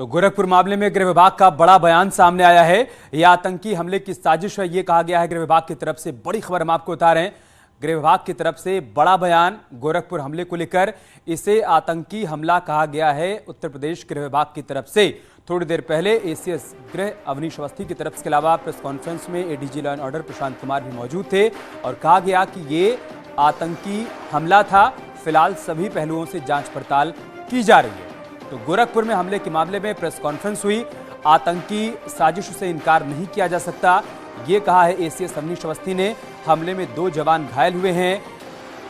तो गोरखपुर मामले में गृह विभाग का बड़ा बयान सामने आया है। यह आतंकी हमले की साजिश है, यह कहा गया है गृह विभाग की तरफ से। बड़ी खबर हम आपको बता रहे हैं, गृह विभाग की तरफ से बड़ा बयान गोरखपुर हमले को लेकर। इसे आतंकी हमला कहा गया है उत्तर प्रदेश गृह विभाग की तरफ से। थोड़ी देर पहले एसीएस गृह अवनीश अवस्थी की तरफ के अलावा प्रेस कॉन्फ्रेंस में ADG law and order Prashant Kumar भी मौजूद थे और कहा गया कि ये आतंकी हमला था। फिलहाल सभी पहलुओं से जांच पड़ताल की जा रही है। तो गोरखपुर में हमले के मामले में प्रेस कॉन्फ्रेंस हुई। आतंकी साजिश से इनकार नहीं किया जा सकता, ये कहा है एसीएस अवनीश अवस्थी ने। हमले में 2 जवान घायल हुए हैं।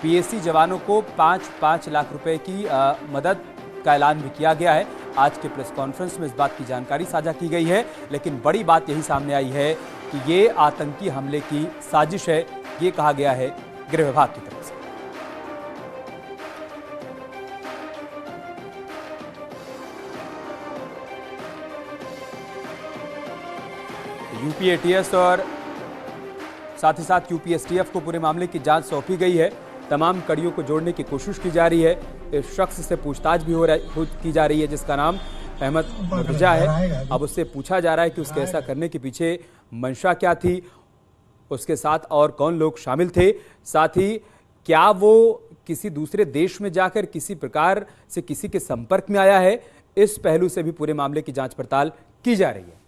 पीएसी जवानों को 5-5 लाख रुपए की मदद का ऐलान भी किया गया है। आज के प्रेस कॉन्फ्रेंस में इस बात की जानकारी साझा की गई है, लेकिन बड़ी बात यही सामने आई है कि ये आतंकी हमले की साजिश है, ये कहा गया है गृह विभाग की तरफ से। यूपी एटीएस और साथ ही साथ यूपीएसटीएफ को पूरे मामले की जांच सौंपी गई है। तमाम कड़ियों को जोड़ने की कोशिश की जा रही है। इस शख्स से पूछताछ भी की जा रही है जिसका नाम अहमद मुर्तजा है। अब उससे पूछा जा रहा है कि उसके ऐसा करने के पीछे मंशा क्या थी, उसके साथ और कौन लोग शामिल थे, साथ ही क्या वो किसी दूसरे देश में जाकर किसी प्रकार से किसी के संपर्क में आया है। इस पहलू से भी पूरे मामले की जांच पड़ताल की जा रही है।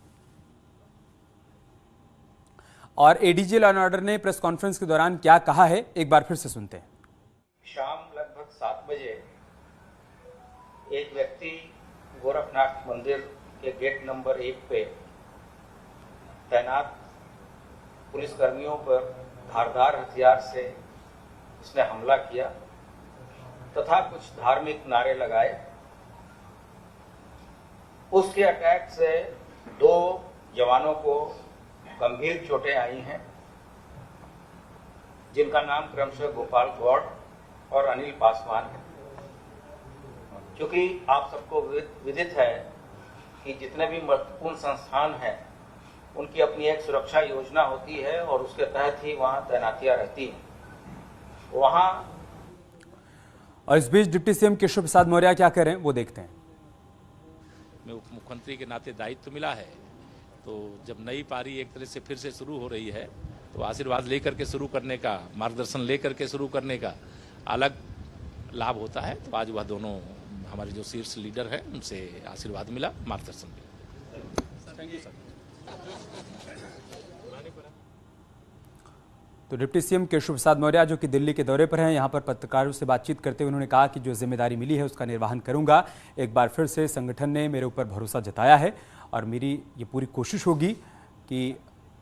और एडीजी लॉ एंड ऑर्डर ने प्रेस कॉन्फ्रेंस के दौरान क्या कहा है, एक बार फिर से सुनते हैं। शाम लगभग 7 बजे एक व्यक्ति गोरखनाथ मंदिर के गेट नंबर 1 पे तैनात पुलिसकर्मियों पर धारदार हथियार से इसने हमला किया तथा कुछ धार्मिक नारे लगाए। उसके अटैक से 2 जवानों को गंभीर चोटें आई हैं, जिनका नाम क्रमशः गोपाल गौड़ और अनिल पासवान है। क्योंकि आप सबको विदित है कि जितने भी महत्वपूर्ण संस्थान हैं उनकी अपनी एक सुरक्षा योजना होती है और उसके तहत ही वहां तैनातियां रहती हैं। वहां और इस बीच डिप्टी सीएम केशव प्रसाद मौर्य क्या कह रहे हैं वो देखते हैं। उप मुख्यमंत्री के नाते दायित्व मिला है, तो जब नई पारी एक तरह से फिर से शुरू हो रही है तो आशीर्वाद लेकर के शुरू करने का, मार्गदर्शन लेकर के शुरू करने का अलग लाभ होता है। तो आज वह दोनों हमारे जो शीर्ष लीडर हैं उनसे आशीर्वाद मिला, मार्गदर्शन मिला। Thank you sir. तो डिप्टी सीएम केशव प्रसाद मौर्य जो कि दिल्ली के दौरे पर हैं, यहाँ पर पत्रकारों से बातचीत करते हुए उन्होंने कहा कि जो जिम्मेदारी मिली है उसका निर्वहन करूंगा। एक बार फिर से संगठन ने मेरे ऊपर भरोसा जताया है और मेरी ये पूरी कोशिश होगी कि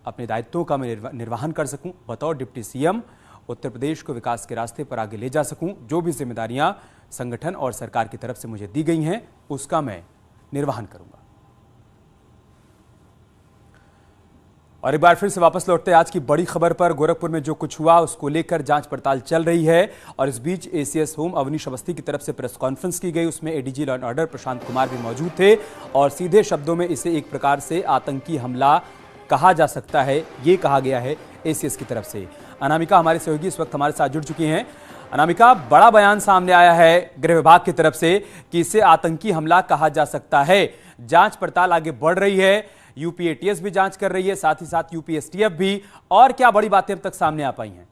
अपने दायित्वों का मैं निर्वहन कर सकूं। बतौर डिप्टी सीएम उत्तर प्रदेश को विकास के रास्ते पर आगे ले जा सकूं। जो भी जिम्मेदारियां संगठन और सरकार की तरफ से मुझे दी गई हैं उसका मैं निर्वहन करूंगा। और एक बार फिर से वापस लौटते हैं आज की बड़ी खबर पर। गोरखपुर में जो कुछ हुआ उसको लेकर जांच पड़ताल चल रही है और इस बीच एसीएस होम अवनीश अवस्थी की तरफ से प्रेस कॉन्फ्रेंस की गई। उसमें ADG law and order Prashant Kumar भी मौजूद थे और सीधे शब्दों में इसे एक प्रकार से आतंकी हमला कहा जा सकता है, ये कहा गया है एसीएस की तरफ से। अनामिका हमारे सहयोगी इस वक्त हमारे साथ जुड़ चुकी हैं। अनामिका, बड़ा बयान सामने आया है गृह विभाग की तरफ से कि इसे आतंकी हमला कहा जा सकता है। जांच पड़ताल आगे बढ़ रही है, यूपी एटीएस भी जांच कर रही है, साथ ही साथ यूपीएसटीएफ भी। और क्या बड़ी बातें अब तक सामने आ पाई हैं?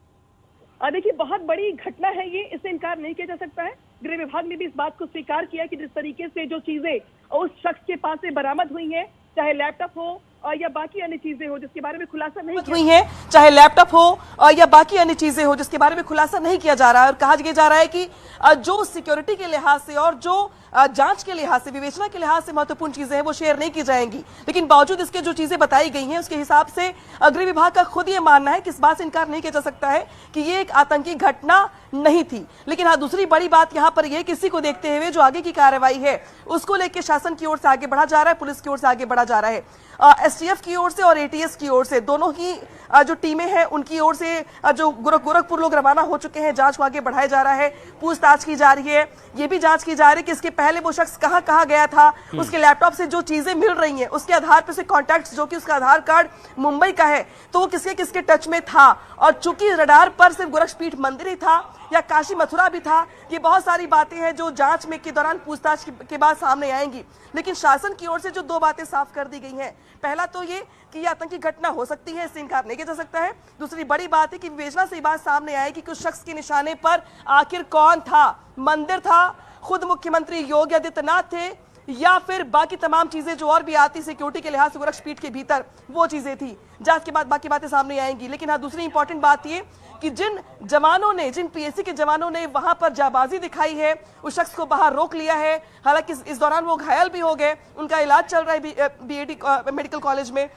देखिए, बहुत बड़ी घटना है ये, इससे इनकार नहीं किया जा सकता है। गृह विभाग ने भी इस बात को स्वीकार किया कि जिस तरीके से जो चीजें उस शख्स के पास से बरामद हुई हैं, चाहे लैपटॉप हो और या बाकी अन्य चीजें हो जिसके बारे में खुलासा नहीं हुई है, चाहे लैपटॉप हो और या बाकी अन्य चीजें हो जिसके बारे में खुलासा नहीं किया जा रहा है। और कहा जा रहा है कि जो सिक्योरिटी के लिहाज से और जो जांच के लिहाज से, विवेचना के लिहाज से महत्वपूर्ण चीजें हैं वो शेयर नहीं की जाएंगी। लेकिन बावजूद इसके जो चीजें बताई गई हैं उसके हिसाब से गृह विभाग का खुद ये मानना है कि इस बात से इनकार नहीं किया जा सकता है कि ये एक आतंकी घटना नहीं थी। लेकिन हाँ, दूसरी बड़ी बात यहाँ पर यह, किसी को देखते हुए जो आगे की कार्रवाई है उसको लेकर शासन की ओर से आगे बढ़ा जा रहा है, पुलिस की ओर से आगे बढ़ा जा रहा है। एसटीएफ की ओर से और एटीएस की ओर से, दोनों ही जो टीमें हैं उनकी ओर से जो गोरखपुर लोग रवाना हो चुके हैं। जांच को आगे बढ़ाया जा रहा है, पूछताछ की जा रही है, ये भी जांच की जा रही है कि इसके पहले वो शख्स कहां कहां गया था, उसके लैपटॉप से जो चीजें मिल रही हैं उसके आधार पर से कॉन्टैक्ट, जो कि उसका आधार कार्ड मुंबई का है, तो वो किसके किसके टच में था। और चूंकि रडार पर सिर्फ गोरक्षपीठ मंदिर ही था या काशी मथुरा भी था, ये बहुत सारी बातें हैं जो जांच में के दौरान पूछताछ के बाद सामने आएंगी। लेकिन शासन की ओर से जो दो बातें साफ कर दी गई हैं, पहला तो ये कि यह आतंकी घटना हो सकती है, इससे इनकार नहीं किया जा सकता है। दूसरी बड़ी बात है कि विवेचना से बात सामने आएगी कि उस शख्स के निशाने पर आखिर कौन था, मंदिर था, खुद मुख्यमंत्री योगी आदित्यनाथ थे, या फिर बाकी तमाम चीजें जो और भी आती सिक्योरिटी के लिहाज से गोरक्षपीठ के भीतर वो चीजें थी। जांच के बाद बाकी बातें सामने आएंगी। लेकिन हाँ, दूसरी इंपॉर्टेंट बात ये कि जिन जवानों ने, जिन पीएससी के जवानों ने वहां पर जाबाजी दिखाई है, उस शख्स को बाहर रोक लिया है। हालांकि इस दौरान वो घायल भी हो गए, उनका इलाज चल रहा है बीएडी मेडिकल कॉलेज में।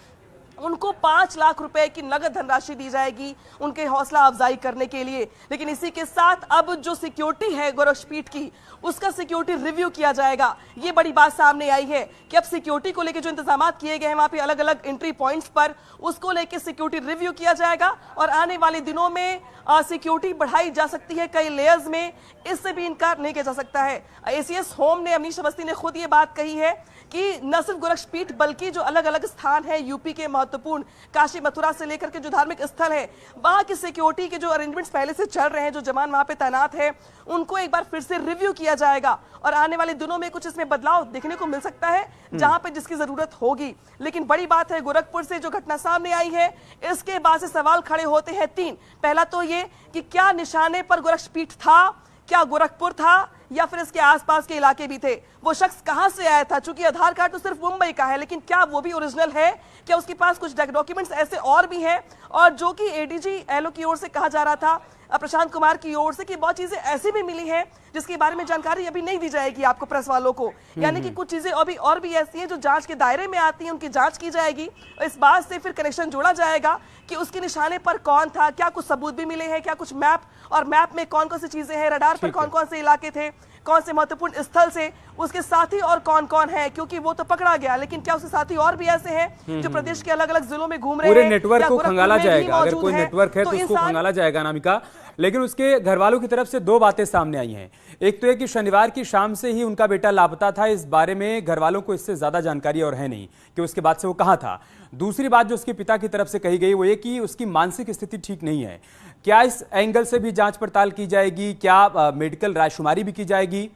उनको 5 लाख रुपए की नगद धनराशि दी जाएगी उनके हौसला अफजाई करने के लिए। लेकिन इसी के साथ अब जो सिक्योरिटी है गोरक्षपीठ की, उसका सिक्योरिटी रिव्यू किया जाएगा। ये बड़ी बात सामने आई है कि अब सिक्योरिटी को लेकर जो इंतजाम किए गए हैं वहां पे अलग अलग एंट्री पॉइंट्स पर, उसको लेकर सिक्योरिटी रिव्यू किया जाएगा और आने वाले दिनों में सिक्योरिटी बढ़ाई जा सकती है कई लेयर्स में, इससे भी इनकार नहीं किया जा सकता है। एसीएस होम ने, अमनीश अवस्थी ने खुद ये बात कही है कि न सिर्फ गोरक्षपीठ बल्कि जो अलग अलग स्थान है यूपी के महत्वपूर्ण, काशी मथुरा से लेकर के जो धार्मिक स्थल है, वहां की सिक्योरिटी के जो अरेंजमेंट्स पहले से चल रहे हैं, जो जवान वहां पे तैनात है, उनको एक बार फिर से रिव्यू किया जाएगा और आने वाले दिनों में कुछ इसमें बदलाव देखने को मिल सकता है जहां पे जिसकी जरूरत होगी। लेकिन बड़ी बात है, गोरखपुर से जो घटना सामने आई है, इसके बाद से सवाल खड़े होते हैं 3। पहला तो ये कि क्या निशाने पर गोरक्षपीठ था, क्या गोरखपुर था, या फिर इसके आसपास के इलाके भी थे। वो शख्स कहां से आया था, चूंकि आधार कार्ड तो सिर्फ मुंबई का है, लेकिन क्या वो भी ओरिजिनल है, क्या उसके पास कुछ डॉक्यूमेंट्स ऐसे और भी हैं, और जो कि एडीजी एलओ की ओर से कहा जा रहा था, प्रशांत कुमार की ओर से, कि बहुत चीजें ऐसी भी मिली हैं जिसके बारे में जानकारी अभी नहीं दी जाएगी आपको प्रेस वालों को। यानी कि कुछ चीजें अभी और भी ऐसी हैं जो जांच के दायरे में आती हैं, उनकी जांच की जाएगी और इस बात से फिर कनेक्शन जोड़ा जाएगा कि उसके निशाने पर कौन था, क्या कुछ सबूत भी मिले हैं, क्या कुछ मैप, और मैप में कौन कौन सी चीजें हैं, रडार पर कौन कौन से इलाके थे, कौन से महत्वपूर्ण स्थल से, उसके साथी और कौन कौन है, क्योंकि वो तो पकड़ा गया, लेकिन क्या उसके साथी और भी ऐसे हैं जो प्रदेश के अलग अलग जिलों में घूम रहे हैं। पूरे नेटवर्क को खंगाला जाएगा, अगर कोई नेटवर्क है तो उसको खंगाला जाएगा अनामिका। लेकिन उसके घर वालों की तरफ से 2 बातें सामने आई हैं। एक तो है कि शनिवार की शाम से ही उनका बेटा लापता था, इस बारे में घर वालों को इससे ज्यादा जानकारी और है नहीं कि उसके बाद से वो कहां था। दूसरी बात जो उसके पिता की तरफ से कही गई वो ये कि उसकी मानसिक स्थिति ठीक नहीं है। क्या इस एंगल से भी जांच पड़ताल की जाएगी, क्या मेडिकल रायशुमारी भी की जाएगी?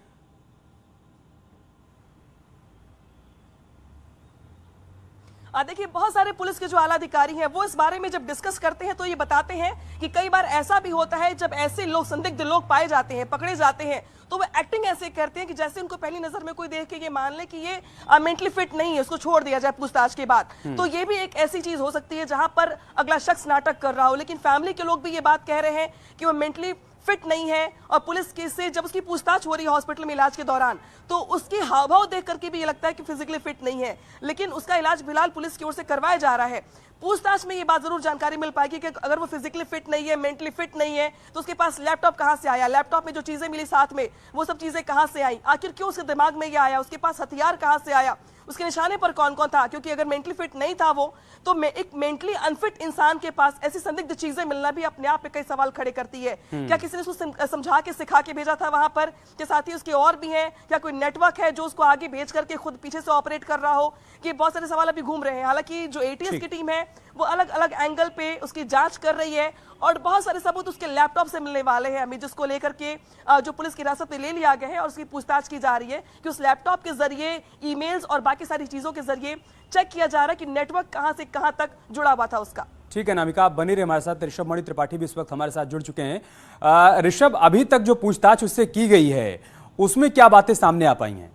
देखिए, बहुत सारे पुलिस के जो आला अधिकारी हैं वो इस बारे में जब डिस्कस करते हैं तो ये बताते हैं कि कई बार ऐसा भी होता है जब ऐसे लोग, संदिग्ध लोग पाए जाते हैं, पकड़े जाते हैं, तो वो एक्टिंग ऐसे करते हैं कि जैसे उनको पहली नजर में कोई देख के ये मान ले कि ये मेंटली फिट नहीं है, उसको छोड़ दिया जाए पूछताछ के बाद। तो ये भी एक ऐसी चीज हो सकती है जहां पर अगला शख्स नाटक कर रहा हो। लेकिन फैमिली के लोग भी ये बात कह रहे हैं कि वो मेंटली फिट नहीं है, और पुलिस के से जब उसकी पूछताछ हो रही है हॉस्पिटल में इलाज के दौरान, तो उसके हाव भाव देख करके भी ये लगता है कि फिजिकली फिट नहीं है। लेकिन उसका इलाज फिलहाल पुलिस की ओर से करवाया जा रहा है। पूछताछ में ये बात जरूर जानकारी मिल पाएगी कि अगर वो फिजिकली फिट नहीं है, मेंटली फिट नहीं है, तो उसके पास लैपटॉप कहां से आया, लैपटॉप में जो चीजें मिली साथ में, वो सब चीजें कहां से आई, आखिर क्यों उसके दिमाग में ये आया, उसके पास हथियार कहां से आया, उसके निशाने पर कौन कौन था। क्योंकि अगर मेंटली फिट नहीं था वो, तो एक मेंटली अनफिट इंसान के पास ऐसी संदिग्ध चीजें मिलना भी अपने आप में कई सवाल खड़े करती है। क्या किसी ने उसको समझा के सिखा के भेजा था वहां पर, के साथ ही उसके और भी हैं, या कोई नेटवर्क है जो उसको आगे भेज करके खुद पीछे से ऑपरेट कर रहा हो, कि बहुत सारे सवाल अभी घूम रहे हैं। हालांकि जो एटीएस की टीम है वो अलग अलग एंगल पे उसकी जांच कर रही है और बहुत सारे सबूत उसके लैपटॉप से मिलने वाले हैं अभी, जिसको लेकर के जो पुलिस की हिरासत में ले लिया गया है और उसकी पूछताछ की जा रही है कि उस लैपटॉप के जरिए, ईमेल्स और बाकी सारी चीजों के जरिए चेक किया जा रहा है कि नेटवर्क कहां से कहां तक जुड़ा हुआ था उसका। ठीक है अनामिका, आप बनी रहे हमारे साथ। ऋषभ मणि त्रिपाठी भी इस वक्त हमारे साथ जुड़ चुके हैं। ऋषभ, अभी तक जो पूछताछ उससे की गई है उसमें क्या बातें सामने आ पाई हैं?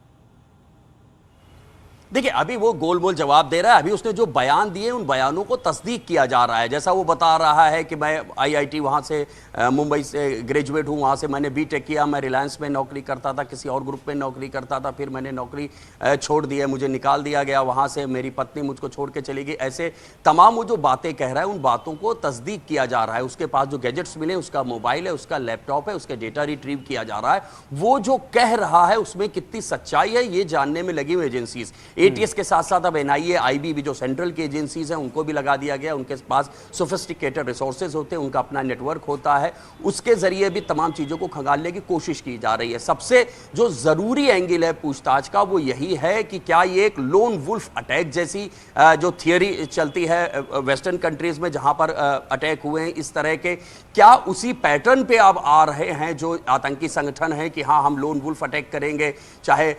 देखिए, अभी वो गोल मोल जवाब दे रहा है। अभी उसने जो बयान दिए उन बयानों को तस्दीक किया जा रहा है। जैसा वो बता रहा है कि मैं आईआईटी वहाँ से मुंबई से ग्रेजुएट हूँ, वहाँ से मैंने बीटेक किया, मैं रिलायंस में नौकरी करता था, किसी और ग्रुप में नौकरी करता था, फिर मैंने नौकरी छोड़ दी है, मुझे निकाल दिया गया वहाँ से, मेरी पत्नी मुझको छोड़ के चली गई। ऐसे तमाम वो जो बातें कह रहा है उन बातों को तस्दीक किया जा रहा है। उसके पास जो गैजेट्स मिले, उसका मोबाइल है, उसका लैपटॉप है, उसके डेटा रिट्रीव किया जा रहा है। वो जो कह रहा है उसमें कितनी सच्चाई है ये जानने में लगी हुई एटीएस के साथ साथ अब एनआईए, आईबी भी जो सेंट्रल की एजेंसीज हैं उनको भी लगा दिया गया। उनके पास सोफिस्टिकेटेड रिसोर्सेज होते हैं, उनका अपना नेटवर्क होता है, उसके जरिए भी तमाम चीजों को खंगालने की कोशिश की जा रही है। सबसे जो जरूरी एंगल है पूछताछ का वो यही है कि क्या ये एक लोन वुल्फ अटैक जैसी जो थियरी चलती है वेस्टर्न कंट्रीज में जहां पर अटैक हुए हैं इस तरह के, क्या उसी पैटर्न पे अब आ रहे हैं जो आतंकी संगठन है कि हाँ हम लोन वुल्फ अटैक करेंगे। चाहे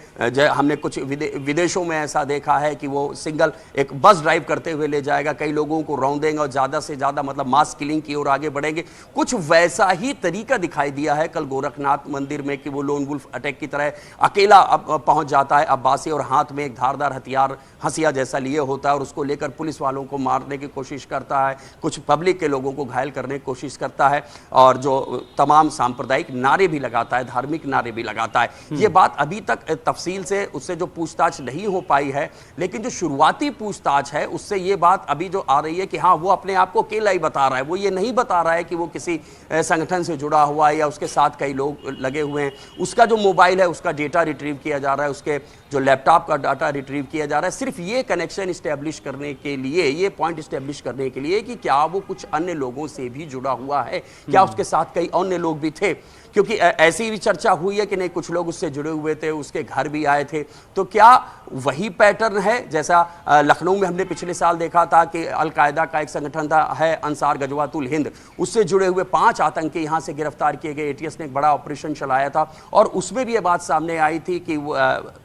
हमने कुछ विदेशों में ऐसा देखा है कि वो सिंगल एक बस ड्राइव करते हुए ले जाएगा, कई लोगों को रौंदेंगे और ज्यादा से ज्यादा मतलब मास किलिंग की ओर आगे बढ़ेंगे। कुछ वैसा ही तरीका दिखाई दिया है कल गोरखनाथ मंदिर में कि वो लोन वुल्फ अटैक की तरह अकेला अब पहुंच जाता है अब्बासी और हाथ में एक धारदार हथियार हंसिया जैसा लिए होता है और उसको लेकर पुलिस वालों को मारने की कोशिश करता है, कुछ पब्लिक के लोगों को घायल करने की कोशिश करता है और जो तमाम सांप्रदायिक नारे भी लगाता है, धार्मिक नारे भी लगाता है। ये बात अभी तक तफसील से उससे जो पूछताछ नहीं हो पाई है, लेकिन जो शुरुआती पूछताछ है उससे ये बात अभी जो आ रही है कि हाँ वो अपने आप को अकेला ही बता रहा है, वो ये नहीं बता रहा है कि वो किसी संगठन से जुड़ा हुआ है या उसके साथ कई लोग लगे हुए हैं। उसका जो मोबाइल है उसका डेटा रिट्रीव किया जा रहा है, उसके जो लैपटॉप का डाटा रिट्रीव किया जा रहा है, सिर्फ ये कनेक्शन इस्टेब्लिश करने के लिए, ये पॉइंट इस्टेब्लिश करने के लिए कि क्या वो कुछ अन्य लोगों से भी जुड़ा हुआ है, क्या उसके साथ कई अन्य लोग भी थे। क्योंकि ऐसी भी चर्चा हुई है कि नहीं कुछ लोग उससे जुड़े हुए थे, उसके घर भी आए थे। तो क्या वही पैटर्न है जैसा लखनऊ में हमने पिछले साल देखा था कि अलकायदा का एक संगठन था है अंसार गजवातुल हिंद, उससे जुड़े हुए 5 आतंकी यहां से गिरफ्तार किए गए। एटीएस ने एक बड़ा ऑपरेशन चलाया था और उसमें भी ये बात सामने आई थी कि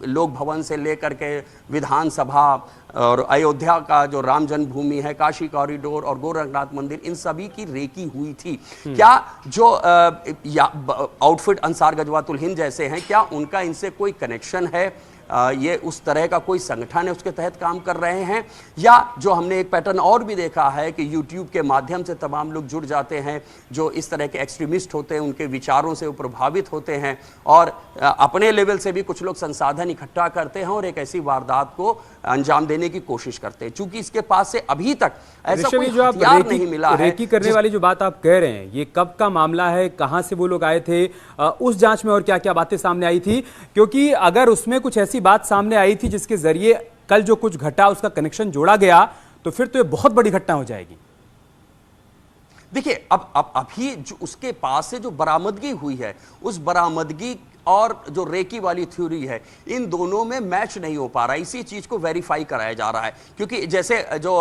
लोक भवन से लेकर के विधानसभा और अयोध्या का जो राम जन्मभूमि है, काशी कॉरिडोर और गोरखनाथ मंदिर, इन सभी की रेकी हुई थी। क्या जो आउटफिट अंसार गजवातुल हिंद जैसे हैं, क्या उनका इनसे कोई कनेक्शन है? ये उस तरह का कोई संगठन है उसके तहत काम कर रहे हैं, या जो हमने एक पैटर्न और भी देखा है कि यूट्यूब के माध्यम से तमाम लोग जुड़ जाते हैं जो इस तरह के एक्सट्रीमिस्ट होते हैं, उनके विचारों से वो प्रभावित होते हैं और अपने लेवल से भी कुछ लोग संसाधन इकट्ठा करते हैं और एक ऐसी वारदात को अंजाम देने की कोशिश करते हैं। चूंकि इसके पास से अभी तक ऐसा कोई हथियार नहीं मिला है। रेकी करने वाली जो बात आप कह रहे हैं, ये कब का मामला है, कहां से वो लोग आए थे, उस जांच में और क्या क्या बातें सामने आई थी? क्योंकि अगर उसमें कुछ ऐसी बात सामने आई थी जिसके जरिए कल जो कुछ घटा उसका कनेक्शन जोड़ा गया, तो फिर तो ये बहुत बड़ी घटना हो जाएगी। देखिए अब अभी जो उसके पास से जो बरामदगी हुई है, उस बरामदगी और जो रेकी वाली थ्योरी है, इन दोनों में मैच नहीं हो पा रहा। इसी चीज को वेरीफाई कराया जा रहा है। क्योंकि जैसे जो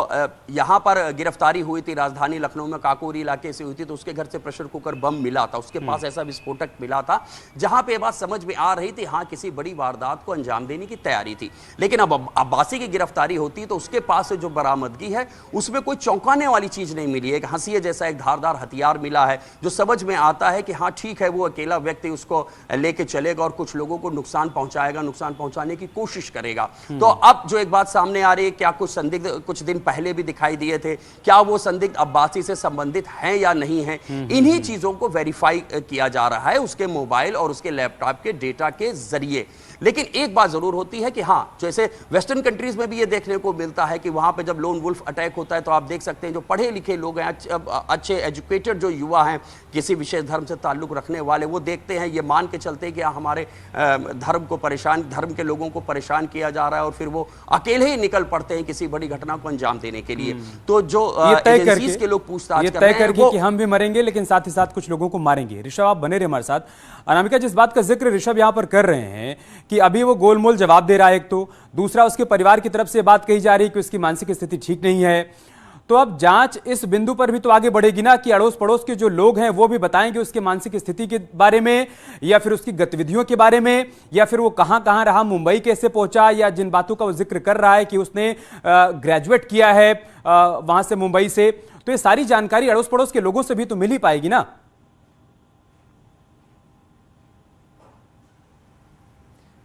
यहां पर गिरफ्तारी हुई थी राजधानी लखनऊ में काकोरी इलाके से हुई थी, तो उसके घर से प्रेशर कुकर बम मिला था, उसके पास ऐसा विस्फोटक मिला था जहां पे बात समझ में आ रही थी हाँ किसी बड़ी वारदात को अंजाम देने की तैयारी थी। लेकिन अब अब्बासी की गिरफ्तारी होती तो उसके पास से जो बरामदगी है उसमें कोई चौंकाने वाली चीज नहीं मिली है। एक हंसिया जैसा एक धारदार हथियार मिला है जो समझ में आता है कि हाँ ठीक है, वो अकेला व्यक्ति उसको लेके चलेगा और कुछ लोगों को नुकसान पहुंचाएगा, नुकसान पहुंचाने की कोशिश करेगा। तो अब जो एक बात सामने आ रही है, क्या कुछ संदिग्ध कुछ दिन पहले भी दिखाई दिए थे, क्या वो संदिग्ध अब्बासी से संबंधित हैं या नहीं हैं, इन्हीं चीजों को वेरीफाई किया जा रहा है उसके मोबाइल और उसके लैपटॉप के डेटा के जरिए। लेकिन एक बात जरूर होती है कि हाँ, जैसे वेस्टर्न कंट्रीज में भी ये देखने को मिलता है कि वहां पे जब लोन वुल्फ अटैक होता है तो आप देख सकते हैं जो पढ़े लिखे लोग हैं, अच्छे एजुकेटेड जो युवा हैं, किसी विशेष धर्म से ताल्लुक रखने वाले, वो देखते हैं, ये मान के चलते हैं कि हमारे धर्म के लोगों को परेशान किया जा रहा है और फिर वो अकेले ही निकल पड़ते हैं किसी बड़ी घटना को अंजाम देने के लिए। तो जो एजेंसीज के लोग पूछताछ कर रहे हैं कि हम भी मरेंगे लेकिन साथ ही साथ कुछ लोगों को मारेंगे। ऋषभ आप बने रहे हमारे साथ। अनामिका, जिस बात का जिक्र ऋषभ यहां पर कर रहे हैं कि अभी वो गोलमोल जवाब दे रहा है, एक तो दूसरा उसके परिवार की तरफ से बात कही जा रही है कि उसकी मानसिक स्थिति ठीक नहीं है, तो अब जांच इस बिंदु पर भी तो आगे बढ़ेगी ना कि अड़ोस पड़ोस के जो लोग हैं वो भी बताएंगे उसके मानसिक स्थिति के बारे में, या फिर उसकी गतिविधियों के बारे में, या फिर वो कहां कहां रहा, मुंबई कैसे पहुंचा, या जिन बातों का वो जिक्र कर रहा है कि उसने ग्रेजुएट किया है वहां से, मुंबई से, तो ये सारी जानकारी अड़ोस पड़ोस के लोगों से भी तो मिल ही पाएगी ना।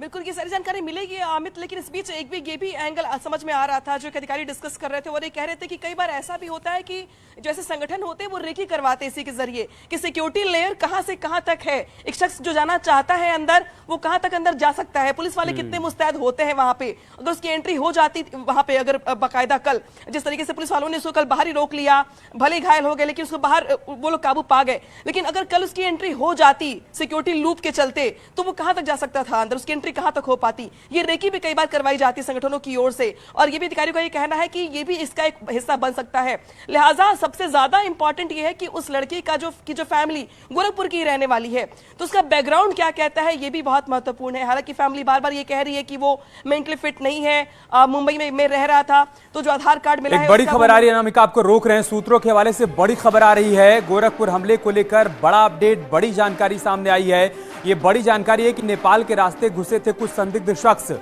बिल्कुल ये सारी जानकारी मिलेगी अमित, लेकिन इस बीच एक भी ये भी एंगल समझ में आ रहा था जो एक अधिकारी डिस्कस कर रहे थे और ये कह रहे थे कि कई बार ऐसा भी होता है कि जैसे संगठन होते हैं वो रेकी करवाते हैं इसी के जरिए कि सिक्योरिटी लेयर कहां से कहां तक है, एक शख्स जो जाना चाहता है अंदर वो कहां तक अंदर जा सकता है, पुलिस वाले कितने मुस्तैद होते हैं वहां पे, अगर उसकी एंट्री हो जाती वहां पे, अगर बाकायदा कल जिस तरीके से पुलिस वालों ने उसको कल बाहर ही रोक लिया, भले घायल हो गए लेकिन उसको बाहर वो लोग काबू पा गए, लेकिन अगर कल उसकी एंट्री हो जाती सिक्योरिटी लूप के चलते तो वो कहां तक जा सकता था अंदर, उसकी एंट्री सिक्योरिटी कहां तक हो पाती। ये रेकी भी कई बार करवाई जाती संगठनों की ओर से, और ये भी अधिकारियों का ये कहना है कि ये भी इसका एक हिस्सा बन सकता है। लिहाजा सबसे ज्यादा इंपॉर्टेंट ये है कि उस लड़की का जो फैमिली गोरखपुर की रहने वाली है, तो उसका बैकग्राउंड क्या कहता है, ये भी बहुत महत्वपूर्ण है। हालांकि फैमिली बार बार ये कह रही है कि वो मेंटली फिट नहीं है, मुंबई में रह रहा था, तो जो आधार कार्ड मिला है। एक बड़ी खबर आ रही है, अनामिका आपको रोक रहे हैं, सूत्रों के हवाले से बड़ी खबर आ रही है। गोरखपुर हमले को लेकर बड़ा अपडेट, बड़ी जानकारी सामने आई है। ये बड़ी जानकारी है कि नेपाल के रास्ते घुसे थे कुछ संदिग्ध शख्स।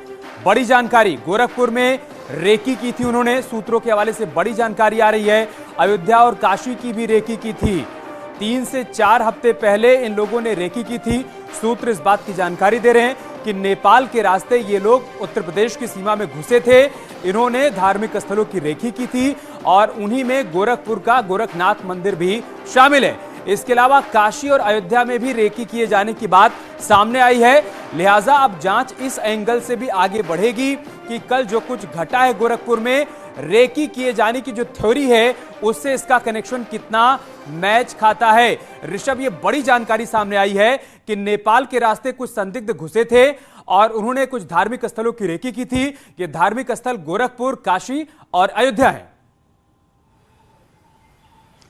बड़ी जानकारी, गोरखपुर में रेकी की थी उन्होंने, सूत्रों के हवाले से बड़ी जानकारी आ रही है। अयोध्या और काशी की भी रेकी की थी। 3 से 4 हफ्ते पहले इन लोगों ने रेकी की थी। सूत्र इस बात की जानकारी दे रहे हैं कि नेपाल के रास्ते ये लोग उत्तर प्रदेश की सीमा में घुसे थे। इन्होंने धार्मिक स्थलों की रेकी की थी और उन्हीं में गोरखपुर का गोरखनाथ मंदिर भी शामिल है। इसके अलावा काशी और अयोध्या में भी रेकी किए जाने की बात सामने आई है। लिहाजा अब जांच इस एंगल से भी आगे बढ़ेगी कि कल जो कुछ घटा है गोरखपुर में, रेकी किए जाने की जो थ्योरी है उससे इसका कनेक्शन कितना मैच खाता है। ऋषभ, ये बड़ी जानकारी सामने आई है कि नेपाल के रास्ते कुछ संदिग्ध घुसे थे और उन्होंने कुछ धार्मिक स्थलों की रेकी की थी। ये धार्मिक स्थल गोरखपुर, काशी और अयोध्या है।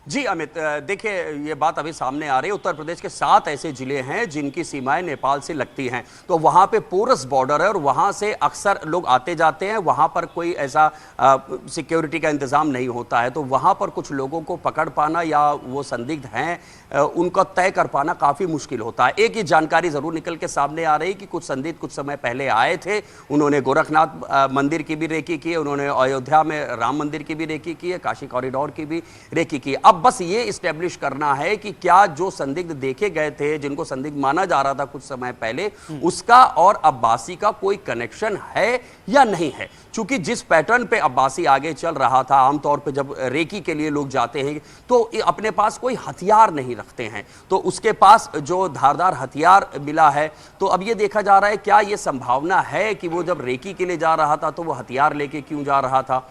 जी अमित, देखिए ये बात अभी सामने आ रही है। उत्तर प्रदेश के 7 ऐसे जिले हैं जिनकी सीमाएं नेपाल से लगती हैं, तो वहां पे पोरस बॉर्डर है और वहां से अक्सर लोग आते जाते हैं। वहां पर कोई ऐसा सिक्योरिटी का इंतजाम नहीं होता है, तो वहां पर कुछ लोगों को पकड़ पाना या वो संदिग्ध हैं उनका तय कर पाना काफी मुश्किल होता है। एक ही जानकारी जरूर निकल के सामने आ रही कि कुछ संदिग्ध कुछ समय पहले आए थे, उन्होंने गोरखनाथ मंदिर की भी रेकी की है, उन्होंने अयोध्या में राम मंदिर की भी रेकी की है, काशी कॉरिडोर की भी रेकी की। अब बस ये इस्टेब्लिश करना है कि क्या जो संदिग्ध देखे गए थे, जिनको संदिग्ध माना जा रहा था कुछ समय पहले, उसका और अब्बासी का कोई कनेक्शन है या नहीं है। क्योंकि जिस पैटर्न पे अब्बासी आगे चल रहा था, आमतौर पे जब रेकी के लिए लोग जाते हैं तो अपने पास कोई हथियार नहीं रखते हैं, तो उसके पास जो धारदार हथियार मिला है, तो अब ये देखा जा रहा है क्या ये संभावना है कि वो जब रेकी के लिए जा रहा था तो वो हथियार लेके क्यों जा रहा था।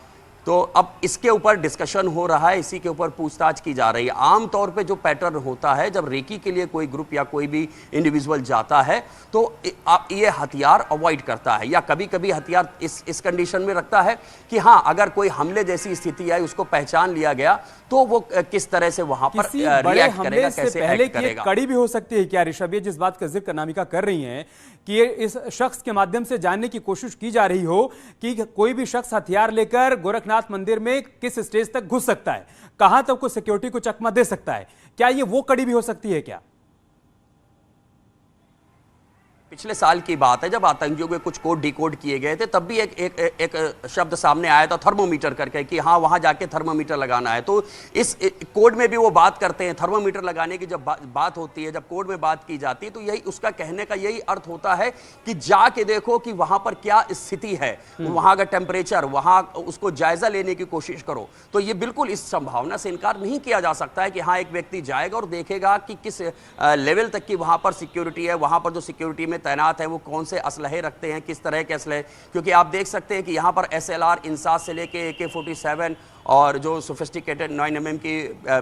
तो अब इसके ऊपर डिस्कशन हो रहा है, इसी के ऊपर पूछताछ की जा रही है। आमतौर पे जो पैटर्न होता है जब रेकी के लिए कोई ग्रुप या कोई भी इंडिविजुअल जाता है तो ये हथियार अवॉइड करता है या कभी कभी हथियार इस कंडीशन में रखता है कि हाँ, अगर कोई हमले जैसी स्थिति आई, उसको पहचान लिया गया, तो वो किस तरह से वहां पर रिएक्ट करेगा, कैसे एक्ट करेगा। कड़ी भी हो सकती है क्या ऋषभ? ये जिस बात का जिक्र अनामिका कर रही हैं कि ये इस शख्स के माध्यम से जानने की कोशिश की जा रही हो कि कोई भी शख्स हथियार लेकर गोरखनाथ मंदिर में किस स्टेज तक घुस सकता है, कहां तक को सिक्योरिटी को चकमा दे सकता है, क्या ये वो कड़ी भी हो सकती है क्या? पिछले साल की बात है जब आतंकियों के कुछ कोड डिकोड किए गए थे, तब भी एक शब्द सामने आया था थर्मोमीटर करके कि हाँ वहां जाके थर्मोमीटर लगाना है। तो इस कोड में भी वो बात करते हैं, थर्मोमीटर लगाने की जब बात होती है, जब कोड में बात की जाती है, तो यही उसका कहने का यही अर्थ होता है कि जाके देखो कि वहां पर क्या स्थिति है, वहां का टेम्परेचर, वहां उसको जायजा लेने की कोशिश करो। तो ये बिल्कुल इस संभावना से इनकार नहीं किया जा सकता है कि हाँ एक व्यक्ति जाएगा और देखेगा कि किस लेवल तक की वहां पर सिक्योरिटी है, वहां पर जो सिक्योरिटी में तैनात है वो कौन से असलहे रखते हैं, किस तरह के असलहे। क्योंकि आप देख सकते हैं कि यहाँ पर SLR इंसास से लेके AK-47 और जो सोफिस्टिकेटेड 9mm की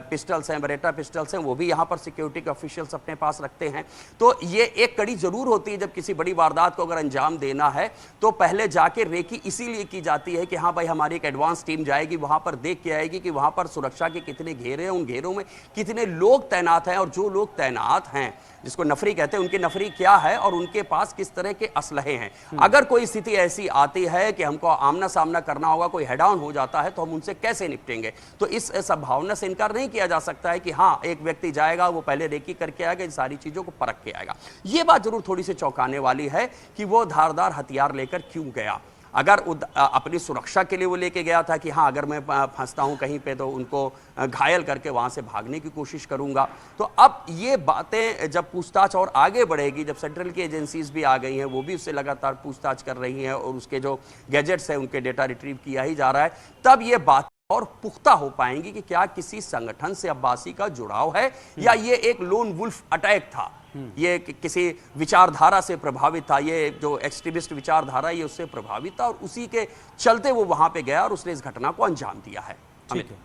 पिस्टल्स हैं, बरेटा पिस्टल्स हैं, वो भी यहाँ पर सिक्योरिटी के ऑफिशियल्स अपने पास रखते हैं। तो ये एक कड़ी जरूर होती है जब किसी बड़ी वारदात को अगर अंजाम देना है तो पहले जाके रेकी इसीलिए की जाती है कि हाँ भाई हमारी एक एडवांस टीम जाएगी, वहां पर देख के आएगी कि वहां पर सुरक्षा के कितने घेरे हैं, उन घेरों में कितने लोग तैनात हैं और जो लोग तैनात हैं जिसको नफरी कहते हैं उनकी नफरी क्या है और उनके पास किस तरह के असलहे हैं। अगर कोई स्थिति ऐसी आती है कि हमको आमना सामना करना होगा, कोई हेड ऑन हो जाता है, तो हम उनसे कैसे निपटेंगे। तो इस संभावना से इनकार नहीं किया जा सकता है कि हाँ एक व्यक्ति जाएगा, वो पहले रेकी करके आएगा, इन सारी चीजों को परख के आएगा। ये बात जरूर थोड़ी सी चौंकाने वाली है कि वो धारदार हथियार लेकर क्यों गया। अगर अपनी सुरक्षा के लिए वो लेके गया था कि हाँ अगर मैं फंसता हूं कहीं पे तो उनको घायल करके वहां से भागने की कोशिश करूंगा। तो अब ये बातें जब पूछताछ और आगे बढ़ेगी, जब सेंट्रल की एजेंसीज भी आ गई हैं, वो भी उससे लगातार पूछताछ कर रही हैं और उसके जो गैजेट्स हैं उनके डेटा रिट्रीव किया ही जा रहा है, तब ये बात और पुख्ता हो पाएंगी कि क्या किसी संगठन से अब्बासी का जुड़ाव है या ये एक लोन वुल्फ अटैक था, ये किसी विचारधारा से प्रभावित था, ये जो एक्सट्रीमिस्ट विचारधारा ये उससे प्रभावित था और उसी के चलते वो वहां पे गया और उसने इस घटना को अंजाम दिया है। ठीक है,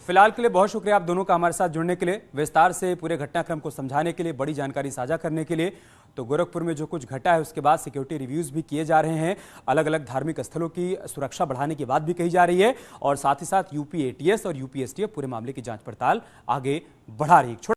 फिलहाल के लिए बहुत शुक्रिया आप दोनों का हमारे साथ जुड़ने के लिए, विस्तार से पूरे घटनाक्रम को समझाने के लिए, बड़ी जानकारी साझा करने के लिए। तो गोरखपुर में जो कुछ घटा है उसके बाद सिक्योरिटी रिव्यूज भी किए जा रहे हैं, अलग अलग धार्मिक स्थलों की सुरक्षा बढ़ाने की बात भी कही जा रही है, और साथ ही साथ यूपी एटीएस और यूपी एसटीएफ पूरे मामले की जांच पड़ताल आगे बढ़ा रही है।